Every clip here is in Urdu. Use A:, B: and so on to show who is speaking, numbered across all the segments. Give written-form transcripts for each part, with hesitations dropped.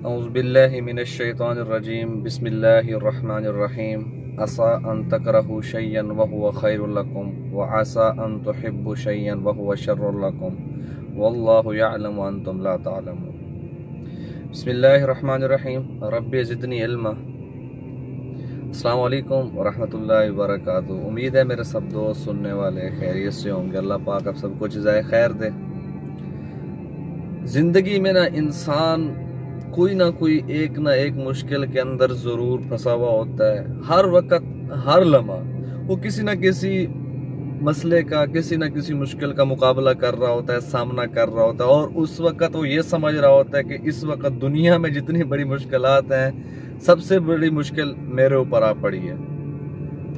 A: اعوذ باللہ من الشیطان الرجیم بسم اللہ الرحمن الرحیم عسى ان تکرہوا شیئا وهو خیر لکم وعسى ان تحبوا شیئا وهو شر لکم واللہ یعلم وانتم لا تعلمون۔ بسم اللہ الرحمن الرحیم رب زدنی علما۔ السلام علیکم ورحمۃ اللہ وبرکاتہ۔ امید ہے میرے سب دوست سننے والے خیریت سے ہوں گے۔ اللہ پاک آپ سب کو جزائے خیر دے۔ زندگی میں انسان کوئی نہ کوئی ایک نہ ایک مشکل کے اندر ضرور پھنسا ہوا ہوتا ہے۔ ہر وقت ہر لمحہ وہ کسی نہ کسی مسئلے کا کسی نہ کسی مشکل کا مقابلہ کر رہا ہوتا ہے، سامنا کر رہا ہوتا ہے، اور اس وقت وہ یہ سمجھ رہا ہوتا ہے کہ اس وقت دنیا میں جتنی بڑی مشکلات ہیں سب سے بڑی مشکل میرے اوپر آ پڑی ہے۔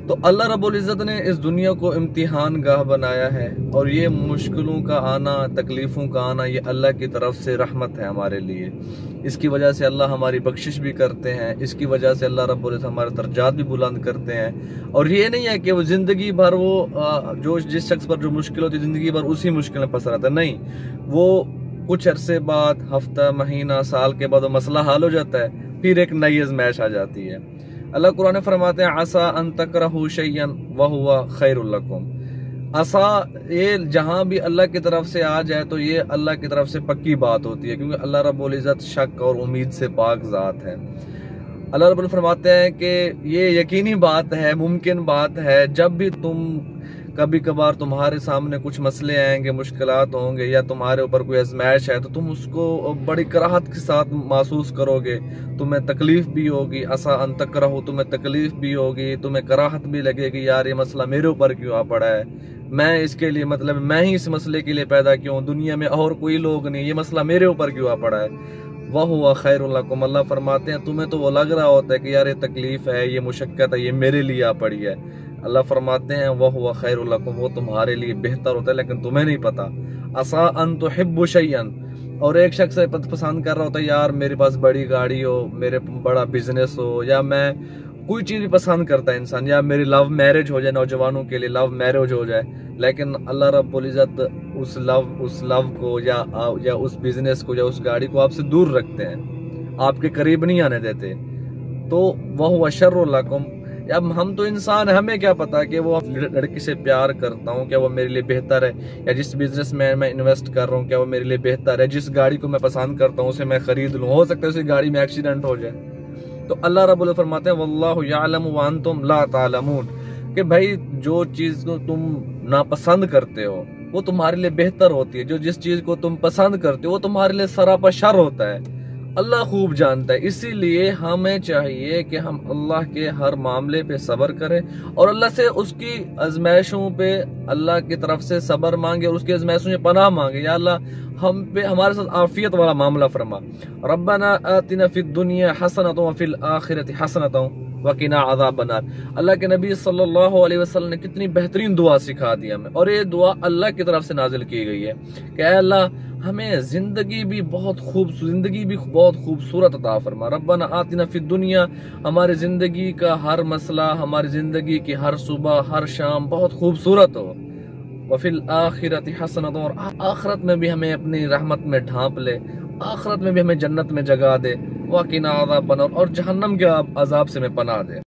A: تو اللہ رب العزت نے اس دنیا کو امتحان گاہ بنایا ہے، اور یہ مشکلوں کا آنا، تکلیفوں کا آنا، یہ اللہ کی طرف سے رحمت ہے ہمارے لیے۔ اس کی وجہ سے اللہ ہماری بخشش بھی کرتے ہیں، اس کی وجہ سے اللہ رب العزت ہمارے درجات بھی بلند کرتے ہیں۔ اور یہ نہیں ہے کہ وہ زندگی بھر جو جس شخص پر جو مشکل ہوتی ہے زندگی بھر اسی مشکل میں پھنسا رہتا ہے، نہیں، وہ کچھ عرصے بعد، ہفتہ، مہینہ، سال کے بعد وہ مسئلہ حل ہو جاتا ہے، پھر ایک نئی آزمائش آ جاتی ہے۔ اللہ قرآن فرماتے ہیں عسیٰ ان تکرہوا شیئا وہو خیر لکم۔ عسیٰ یہ جہاں بھی اللہ کی طرف سے آ جائے تو یہ اللہ کی طرف سے پکی بات ہوتی ہے، کیونکہ اللہ رب العزت شک اور امید سے پاک ذات ہے۔ اللہ رب العزت فرماتے ہیں کہ یہ یقینی بات ہے، ممکن بات ہے، جب بھی تم کبھی کبھار تمہارے سامنے کچھ مسئلے آئیں گے، مشکلات ہوں گے، یا تمہارے اوپر کوئی آزمائش ہے، تو تم اس کو بڑی کراہت کے ساتھ محسوس کرو گے، تمہیں تکلیف بھی ہوگی، عسیٰ ان تکرہوا، تمہیں تکلیف بھی ہوگی، تمہیں کراہت بھی لگے گی، یار یہ مسئلہ میرے اوپر کیوں آ پڑا ہے، میں اس کے لیے میں ہی اس مسئلے کے لیے پیدا کیوں، دنیا میں اور کوئی لوگ نہیں، یہ مسئلہ میرے اوپر کیوں آ پڑا ہے۔ وَهُوَ خَيْرٌ لَكُمْ، اللہ فرماتے ہیں تمہیں تو وہ لگ رہا ہوتا ہے کہ یار یہ تکلیف ہے، یہ مشقت ہے، یہ میرے لیے آ پڑی ہے۔ اللہ فرماتے ہیں وَهُوَ خَيْرٌ لَكُمْ، وہ تمہارے لیے بہتر ہوتا ہے لیکن تمہیں نہیں پتا۔ عَسَىٰ أَن تُحِبُّوا شَيْئًا، اور ایک شخص پسند کر رہا ہوتا ہے یار میرے پاس بڑی گاڑی ہو، میرے بڑا بزنس ہو، یا میں کوئی چیز بھی پسند کرتا ہے انسان، یا میری لو میرج ہو جائے، نوجوانوں کے لیے لو میرج ہو جائے، لیکن اللہ رب العزت اس لو کو یا اس بزنس کو یا اس گاڑی کو آپ سے دور رکھتے ہیں، آپ کے قریب نہیں آنے دیتے۔ تو وَهُوَ شَرٌّ لَكُمْ، اب ہم تو انسان ہیں، ہمیں کیا پتا کہ وہ لڑکی سے پیار کرتا ہوں، کیا وہ میرے لیے بہتر ہے، یا جس بزنس میں انویسٹ کر رہا ہوں کیا وہ میرے لیے بہتر ہے، جس گاڑی کو میں پسند کرتا ہوں اسے میں خرید لوں، ہو سکتا ہے اسی گاڑی میں ایکسیڈنٹ ہو جائے۔ تو اللہ رب العزت فرماتے ہیں واللہ یعلم وانتم لا تعلمون، کہ بھائی جو چیز کو تم ناپسند کرتے ہو وہ تمہارے لیے بہتر ہوتی ہے، جس چیز کو تم پسند کرتے ہو وہ تمہارے لیے سراپا شر ہوتا ہے، اللہ خوب جانتا ہے۔ اسی لیے ہمیں چاہیے کہ ہم اللہ کے ہر معاملے پہ صبر کریں، اور اللہ سے اس کی آزمائشوں پہ اللہ کی طرف سے صبر مانگے، اور اس کی آزمائشوں سے پناہ مانگے، یا اللہ ہمارے ساتھ عافیت والا معاملہ فرما۔ ربنا آتنا فی الدنیا حسنۃ وفی الآخرۃ حسنۃ وقنا عذاب النار۔ اللہ کے نبی صلی اللہ علیہ وسلم نے کتنی بہترین دعا سکھا دی ہمیں، اور یہ دعا اللہ کی طرف سے نازل کی گئی ہے کہ اے اللہ ہمیں زندگی بھی بہت خوبصورت عطا فرما۔ ربنا آتنا فی الدنیا، ہماری زندگی کا ہر مسئلہ، ہماری زندگی کی ہر صبح ہر شام بہت خوبصورت ہو۔ وفی الآخرۃ حسنۃ، اور آخرت میں بھی ہمیں اپنی رحمت میں ڈھانپ لے، آخرت میں بھی ہمیں جنت میں جگہ دے۔ وقنا عذاب النار، اور جہنم کے عذاب سے ہمیں پناہ دے۔